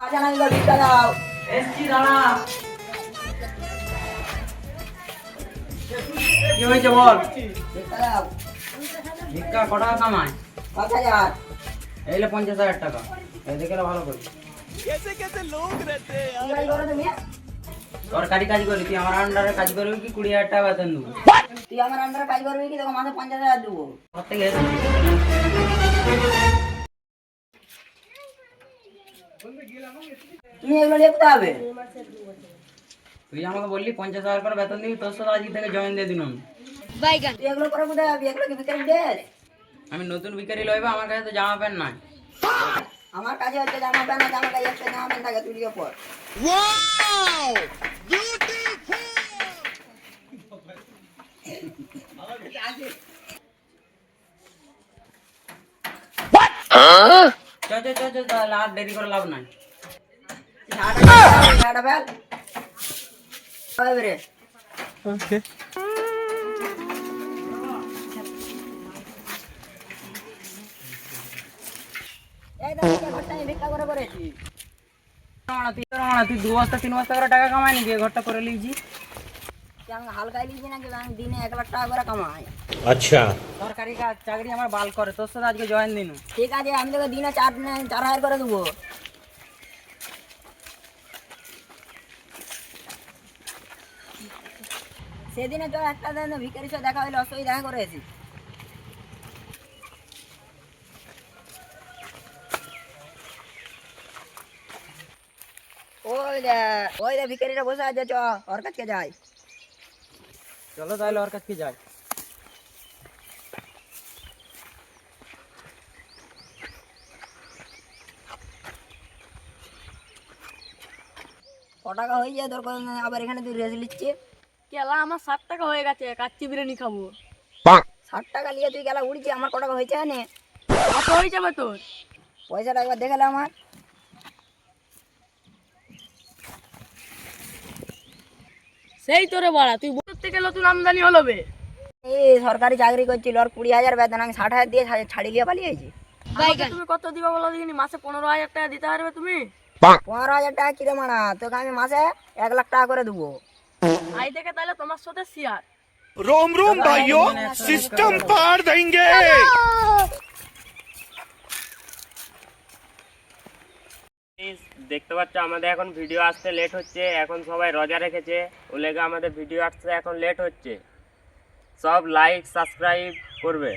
কি হয়েছে বল? ভিক্ষা ক টাকা কামায়? 5,000। এইলে 50,000 টাকা। এই দেখে ভালো করে। সরকারি কাজ করি, তুই আমার আন্ডারে কাজ করবি কি 20,000 টাকা বেতন দেবো? তুই আমার আন্ডারে কাজ করবি কি তোকে মাসে 50,000 দেবো? প্রত্যেকে তুমি এগুলো লিখতে হবে। তুই আমাকে বললি 50,000 করে বেতন দিবি, তোর সাথে আজকে থেকে জয়েন দিয়ে দিলাম। তুই এগুলো করে কোথায় যাবি? এগুলো কি ভিখারি ড্রেস? আমি নতুন ভিখারি লইবা, আমার কাছে তো জামা প্যান্ট নাই। আমার কাছে হচ্ছে জামা প্যান্ট আছে, আমার কাছে একটা জামা প্যান্ট থাকে, তুই লিখে পর। চল চল চল চল, তাহলে আর দেরি করে লাভ নাই। ঝাড়া ফেল। রে Okay. এই দেখো ঘরটা আমি ভিক্ষা করে করেছি। তুই 2 বস্তা 3 বস্তা করে টাকা কামাই নাকি? ঘরটা করে লিখছি। তুই আমাকে হালকাই লিখছি নাকি? আমি দিনে 1,00,000 টাকা করে কামাই। अच्छा। সরকারি কাজ চাকরি আমার বাল করে, তোর সাথে আজকে জয়েন দিনু। ঠিক আছে, আমি তোকে দিনে 4,000 করে দেবো। সেদিনে তো একটা দিন ভিখারির সাথে দেখা হইলো, অসই দেখা করেছি। ওই দে ভিখারিটা বসে আছে, চ ওর কাছে যাই। চলো তাহলে ওর কাছে যাই। ক টাকা হয়ে যায় তোর? আবার এখানে তুই রেস নিচ্ছিস? কেলা আমার 60 টাকা হয়ে গেছে, কাচ্চি বিরিয়ানি খাবো। 60 টাকা নিয়ে তুই গেলা উড়িছি, আমার ক টাকা হয়েছে না? কত হয়ে যাবে তোর? পয়সাটা একবার দেখে নে আমার। সেই তোরে বাড়া, তুই বছর থেকে নতুন আমদানি হলো বে। এই সরকারি চাকরি করছিল, ওর 20,000 বেতন, আমি 60,000 দিয়ে ছাড়ি লিয়ে পালিয়েছি। আমাকে তুমি কত দিবা বলো দেখিনি? মাসে 15,000 টাকা দিতে পারবে তুমি? 15,000 টাকা কিরে মানা? তোকে আমি মাসে 1,00,000 টাকা করে দেবো। আই দেখে তাহলে তোমার সাথে শেয়ার। रोम रोम भाइयों, सिस्टम पार देंगे। দেখতে পাচ্ছ আমাদের এখন ভিডিও আসতে লেট হচ্ছে, এখন সবাই রোজা রেখেছে, ওলেগে আমাদের ভিডিও আসতে এখন লেট হচ্ছে। সব লাইক সাবস্ক্রাইব করবে।